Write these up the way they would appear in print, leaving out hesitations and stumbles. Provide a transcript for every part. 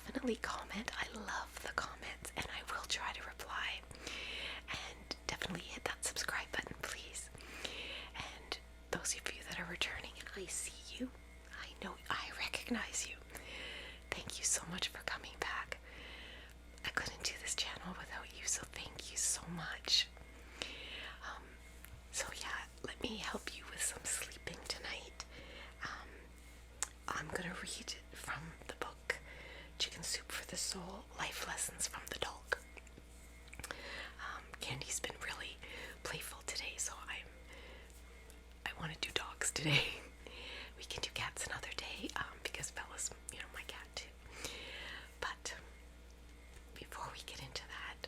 definitely comment. I love the comments, and I will try to reply. And definitely hit that subscribe button, please. And those of you that are returning, I see you. I know, I recognize you. Thank you so much for coming back. I couldn't do this channel without you, so thank you so much. So yeah, let me help you with some sleeping tonight. I'm gonna read from the book Chicken Soup for the Soul, Life Lessons from the Dog. Candy's been really playful today, so I want to do dogs today. We can do cats another day, because Bella's, my cat too. But before we get into that,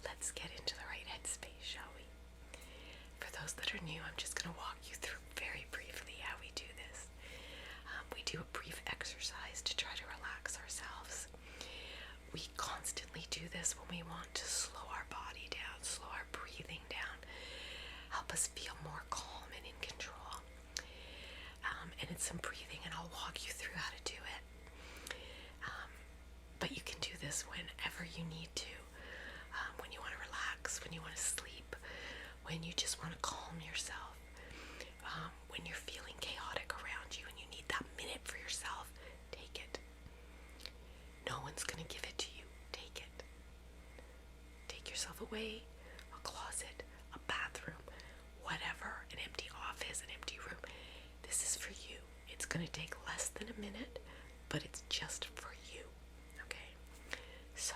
let's get into the right headspace, shall we? For those that are new, I'm just going to walk you through very briefly how we do this. We do a brief exercise to try to relax ourselves. We constantly do this when we want to slow our body down, slow our breathing down, help us feel more calm and in control. And it's some breathing, and I'll walk you through how to do it. But you can do this whenever you need to, when you want to relax, when you want to sleep, when you just want to calm yourself, when you're feeling chaotic around you and you need that minute for yourself. Take it. No one's going to give it to you. Take it. Take yourself away, a closet, a bathroom, whatever, an empty office, an empty room. This is for you. It's going to take less than a minute, but it's just for you. Okay? So,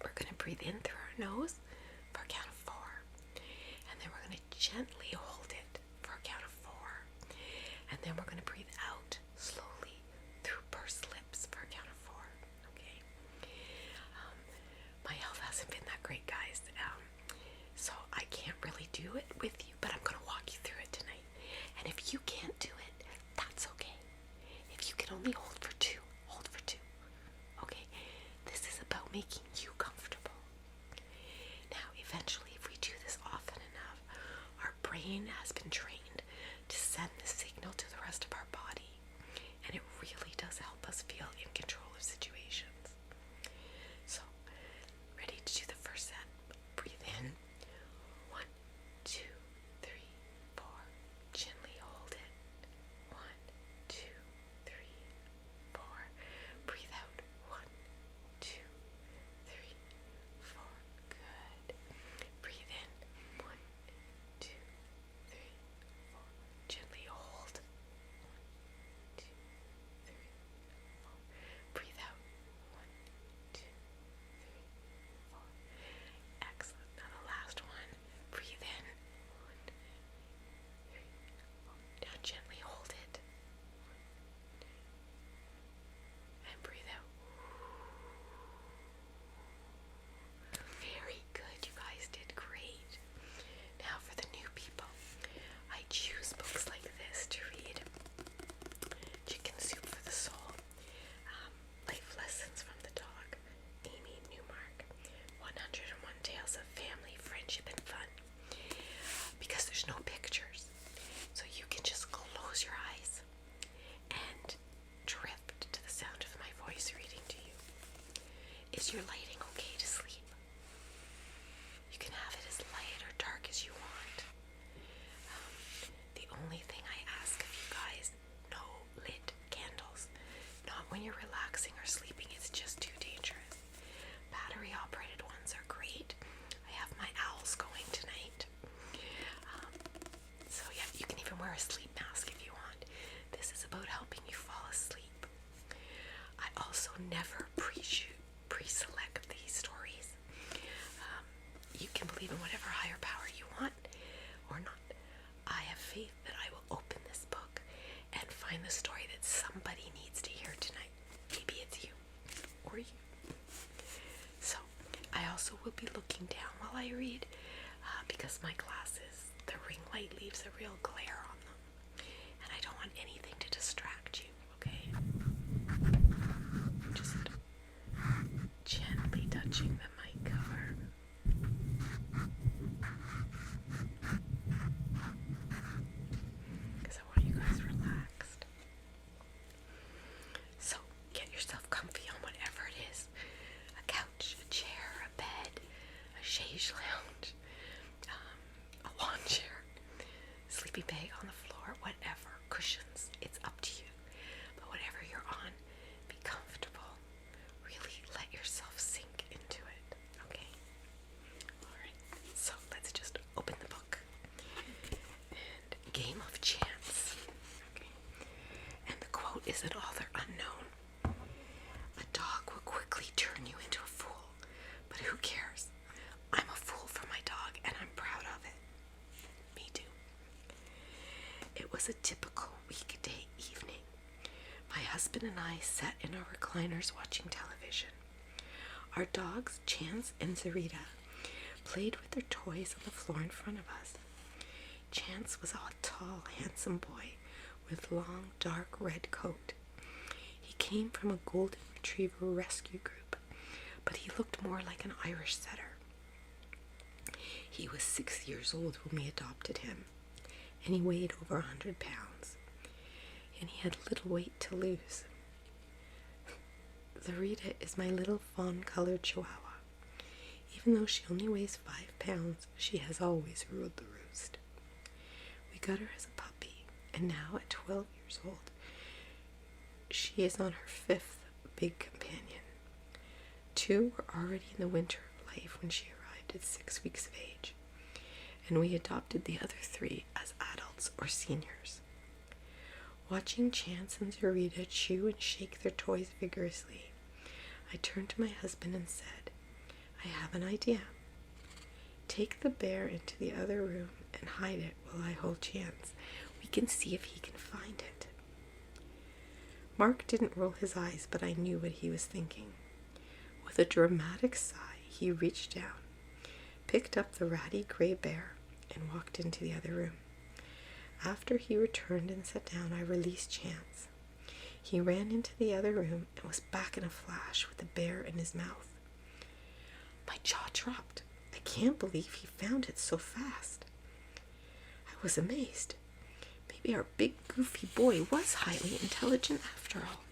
we're going to breathe in through our nose for a count of 4. And then we're going to gently hold it for a count of 4. And then we're going to breathe out slowly through pursed lips for a count of 4. Okay? My health hasn't been that great, guys. So I can't really do it with you, but I'm going to walk you through it tonight. And if you can't do it, that's okay. If you can only hold for 2, hold for 2. Okay? This is about making you comfortable. Now, eventually, if we do this often enough, our brain has been trained to send the signal to the rest of our body. And it really does help us feel in control of situations. So, ready to do the first set? Breathe in. 1, 2, 3, 4. Gently hold it. 1, 2, 3, 4. Breathe out. 1, 2, 3, 4. Good. Breathe in. 1, 2, 3, 4. Gently hold. 1, 2, 3, 4. Breathe out. 1, 2, 3, 4. Excellent. Now the last one. Breathe in. 1, 2, 3, 4. Now gently hold it. 1, 2, and breathe out. Very good. You guys did great. Now for the new people, I choose books like this to read. Chicken Soup for the Soul, Life Lessons from the Dog, Amy Newmark, 101 Tales of Family, Friendship, and Fun. Because there's no pictures, so you can just close your eyes and drift to the sound of my voice reading to you. Is your lighting okay to sleep? You can have it as light or dark as you want. The only thing I ask of you guys, no lit candles. Not when you're relaxing or sleeping, it's just too dangerous. Battery operated ones are great. I have my owls going tonight. So yeah, you can even wear a sleep mask if you want. This is about helping you fall asleep. I also never pre-select these stories. You can believe in whatever higher power you want or not. I have faith that I will open this book and find the story that somebody needs to hear tonight. Maybe it's you or you. So I also will be looking down while I read, because my glasses, the ring light leaves a real glare on them, and I don't want anything to distract you. Okay? Just gently touching the mic cover. Because I want you guys relaxed. So get yourself comfy on husband and I sat in our recliners watching television. Our dogs, Chance and Zarita, played with their toys on the floor in front of us. Chance was a tall, handsome boy with long, dark red coat. He came from a golden retriever rescue group, but he looked more like an Irish setter. He was 6 years old when we adopted him, and he weighed over 100 pounds, and he had little weight to lose. Zarita is my little fawn-colored chihuahua. Even though she only weighs 5 pounds, she has always ruled the roost. We got her as a puppy, and now at 12 years old, she is on her 5th big companion. 2 were already in the winter of life when she arrived at 6 weeks of age, and we adopted the other 3 as adults or seniors. Watching Chance and Zarita chew and shake their toys vigorously, I turned to my husband and said, "I have an idea. Take the bear into the other room and hide it while I hold Chance. We can see if he can find it." Mark didn't roll his eyes, but I knew what he was thinking. With a dramatic sigh, he reached down, picked up the ratty gray bear, and walked into the other room. After he returned and sat down, I released Chance. He ran into the other room and was back in a flash with the bear in his mouth. My jaw dropped. I can't believe he found it so fast. I was amazed. Maybe our big goofy boy was highly intelligent after all.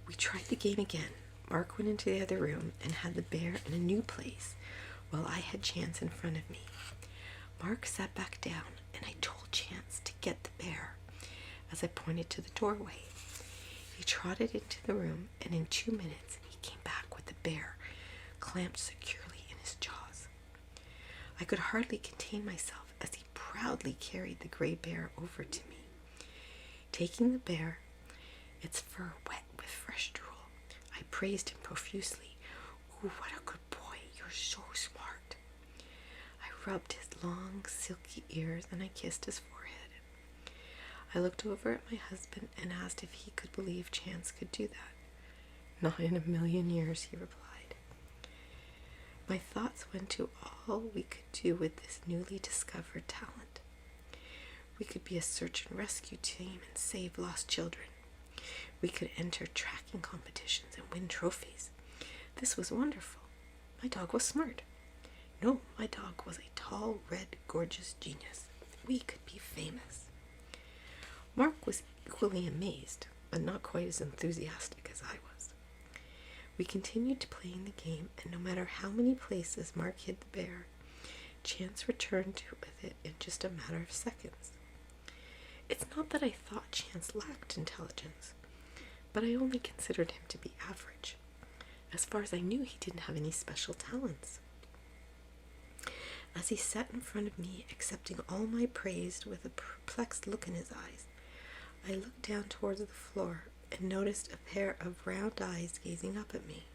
We tried the game again. Mark went into the other room and had the bear in a new place, while I had Chance in front of me. Mark sat back down, and I told Chance to get the bear as I pointed to the doorway. He trotted into the room, and in 2 minutes he came back with the bear clamped securely in his jaws. I could hardly contain myself as he proudly carried the gray bear over to me. Taking the bear, its fur wet with fresh drool, I praised him profusely. "Ooh, what a good boy, you're so smart." I rubbed his long, silky ears and I kissed his forehead. I looked over at my husband and asked if he could believe Chance could do that. "Not in a million years," he replied. My thoughts went to all we could do with this newly discovered talent. We could be a search and rescue team and save lost children. We could enter tracking competitions and win trophies. This was wonderful. My dog was smart. No, my dog was a tall, red, gorgeous genius. We could be famous. Mark was equally amazed, but not quite as enthusiastic as I was. We continued to playing the game, and no matter how many places Mark hid the bear, Chance returned with it in just a matter of seconds. It's not that I thought Chance lacked intelligence, but I only considered him to be average. As far as I knew, he didn't have any special talents. As he sat in front of me, accepting all my praise with a perplexed look in his eyes, I looked down towards the floor and noticed a pair of round eyes gazing up at me.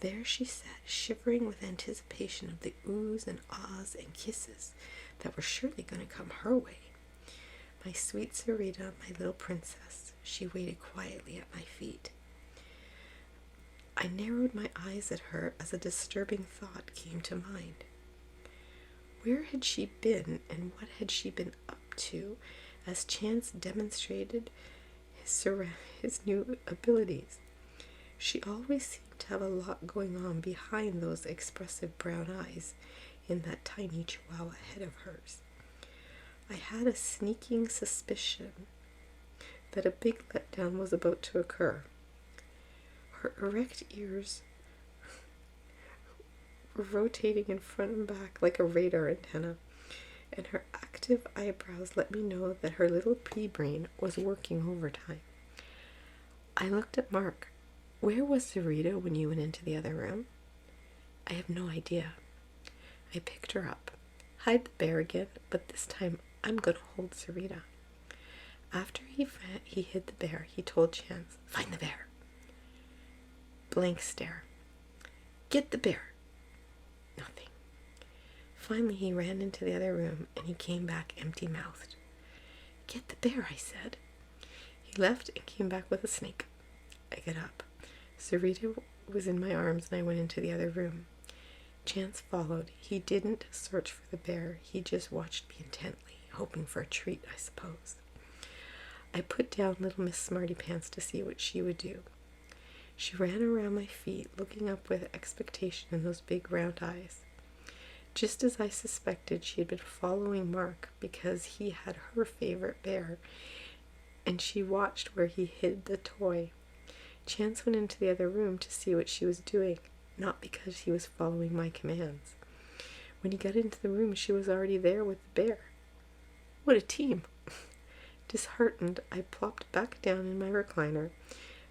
There she sat, shivering with anticipation of the oohs and ahs and kisses that were surely going to come her way. My sweet Sarita, my little princess, she waited quietly at my feet. I narrowed my eyes at her as a disturbing thought came to mind. Where had she been, and what had she been up to as Chance demonstrated his new abilities? She always seemed to have a lot going on behind those expressive brown eyes in that tiny chihuahua head of hers. I had a sneaking suspicion that a big letdown was about to occur. Her erect ears were rotating in front and back like a radar antenna, and her active eyebrows let me know that her little pea-brain was working overtime. I looked at Mark. "Where was Sarita when you went into the other room?" "I have no idea." I picked her up. "Hide the bear again, but this time I'm going to hold Sarita." After he hid the bear, he told Chance, "Find the bear." Blank stare. "Get the bear." Nothing. finally he ran into the other room and he came back empty-mouthed. "Get the bear," I said. He left and came back with a snake. I got up. Sarita was in my arms and I went into the other room. Chance followed. He didn't search for the bear. He just watched me intently, hoping for a treat, I suppose. I put down little Miss Smarty Pants to see what she would do. She ran around my feet, looking up with expectation in those big round eyes. Just as I suspected, she had been following Mark because he had her favorite bear, and she watched where he hid the toy. Chance went into the other room to see what she was doing, not because he was following my commands. When he got into the room, she was already there with the bear. What a team! Disheartened, I plopped back down in my recliner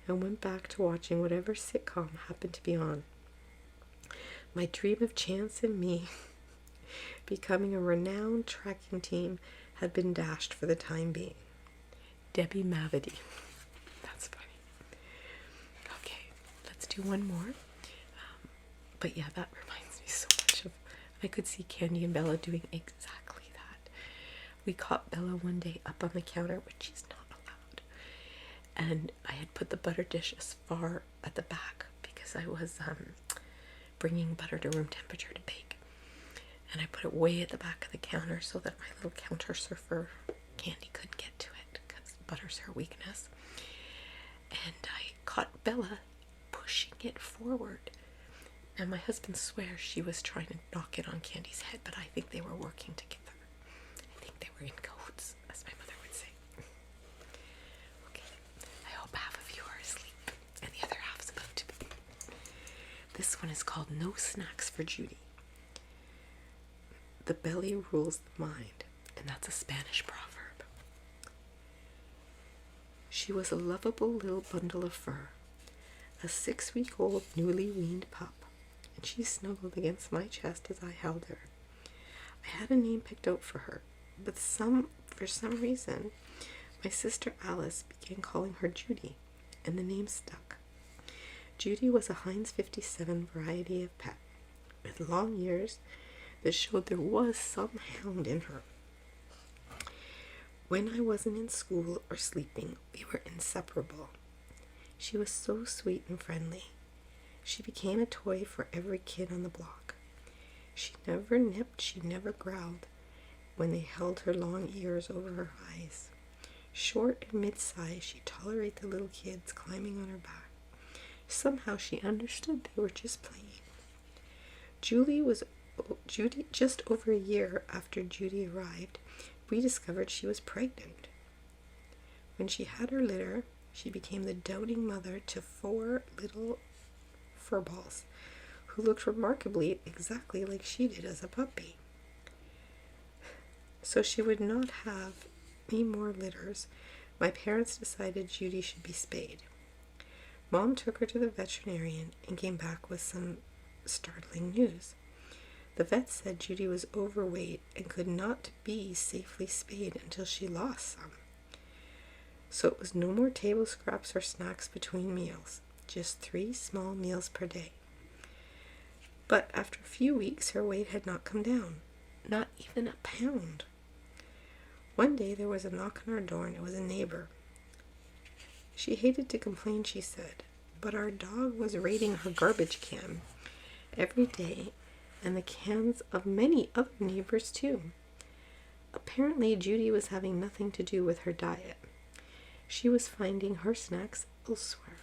and went back to watching whatever sitcom happened to be on. My dream of Chance and me becoming a renowned tracking team had been dashed for the time being. Debbie Mavity. That's funny. Okay, let's do one more. But yeah, that reminds me so much of, I could see Candy and Bella doing exactly that. We caught Bella one day up on the counter, which she's not allowed. And I had put the butter dish as far at the back because I was bringing butter to room temperature to bake. And I put it way at the back of the counter so that my little counter surfer Candy couldn't get to it because butter's her weakness. And I caught Bella pushing it forward. And my husband swears she was trying to knock it on Candy's head, but I think they were working together. I think they were in cahoots, as my mother would say. Okay, I hope half of you are asleep and the other half's about to be. This one is called No Snacks for Judy. The belly rules the mind, and that's a Spanish proverb. She was a lovable little bundle of fur, a 6-week-old newly weaned pup, and she snuggled against my chest as I held her. I had a name picked out for her, but for some reason, my sister Alice began calling her Judy, and the name stuck. Judy was a Heinz 57 variety of pet, with long ears that showed there was some hound in her. When I wasn't in school or sleeping, we were inseparable. She was so sweet and friendly. She became a toy for every kid on the block. She never nipped, she never growled when they held her long ears over her eyes. Short and mid-size, she tolerated the little kids climbing on her back. Somehow she understood they were just playing. Judy, just over a year after Judy arrived, we discovered she was pregnant. When she had her litter, she became the doting mother to 4 little furballs who looked remarkably exactly like she did as a puppy. So she would not have any more litters. My parents decided Judy should be spayed. Mom took her to the veterinarian and came back with some startling news. The vet said Judy was overweight and could not be safely spayed until she lost some. So it was no more table scraps or snacks between meals, just 3 small meals per day. But after a few weeks, her weight had not come down, not even a pound. One day there was a knock on our door and it was a neighbor. She hated to complain, she said, but our dog was raiding her garbage can every day, and the cans of many other neighbors too. Apparently Judy was having nothing to do with her diet. She was finding her snacks elsewhere.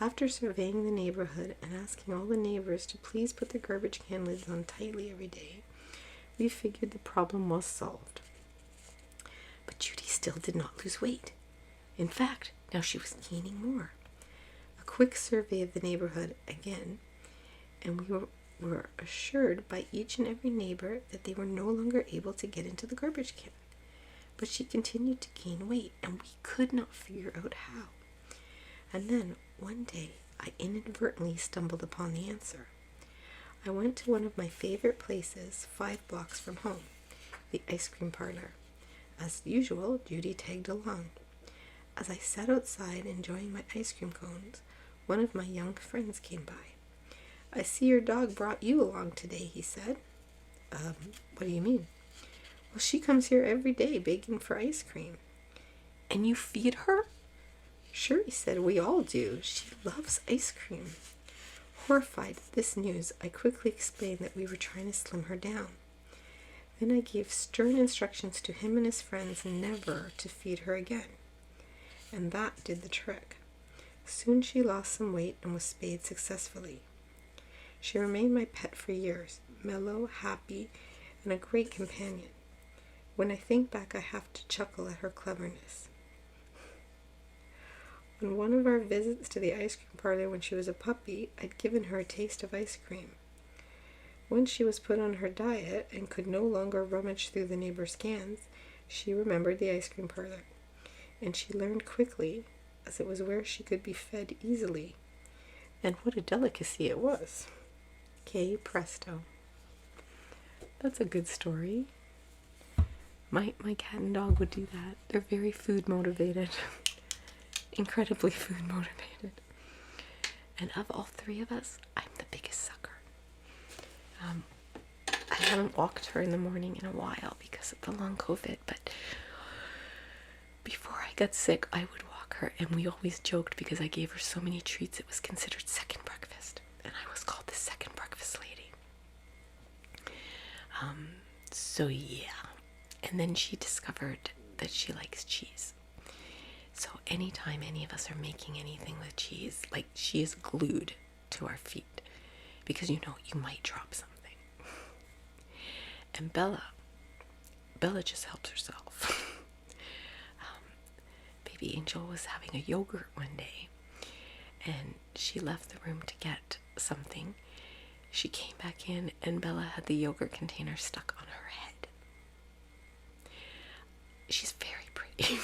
After surveying the neighborhood and asking all the neighbors to please put their garbage can lids on tightly every day, we figured the problem was solved. But Judy still did not lose weight. In fact, now she was gaining more. A quick survey of the neighborhood again, and we were assured by each and every neighbor that they were no longer able to get into the garbage can. But she continued to gain weight, and we could not figure out how. And then, one day, I inadvertently stumbled upon the answer. I went to one of my favorite places 5 blocks from home, the ice cream parlor. As usual, Judy tagged along. As I sat outside enjoying my ice cream cones, one of my young friends came by. "I see your dog brought you along today," he said. What do you mean? Well, she comes here every day begging for ice cream. And you feed her? Sure, he said, we all do. She loves ice cream. Horrified at this news, I quickly explained that we were trying to slim her down. Then I gave stern instructions to him and his friends never to feed her again. And that did the trick. Soon she lost some weight and was spayed successfully. She remained my pet for years, mellow, happy, and a great companion. When I think back, I have to chuckle at her cleverness. On one of our visits to the ice cream parlor when she was a puppy, I'd given her a taste of ice cream. When she was put on her diet and could no longer rummage through the neighbor's cans, she remembered the ice cream parlor, and she learned quickly, as it was where she could be fed easily. And what a delicacy it was. Que presto. That's a good story. My cat and dog would do that. They're very food motivated. Incredibly food motivated. And of all three of us, I'm the biggest sucker. I haven't walked her in the morning in a while because of the long COVID, but before I got sick, I would walk her, and we always joked because I gave her so many treats, it was considered second breakfast, and I was called the second breakfast lady. So yeah. And then she discovered that she likes cheese. So anytime any of us are making anything with cheese, like, she is glued to our feet because you might drop something. And Bella just helps herself. Baby Angel was having a yogurt one day, and she left the room to get something. She came back in, and Bella had the yogurt container stuck on her head. She's very pretty.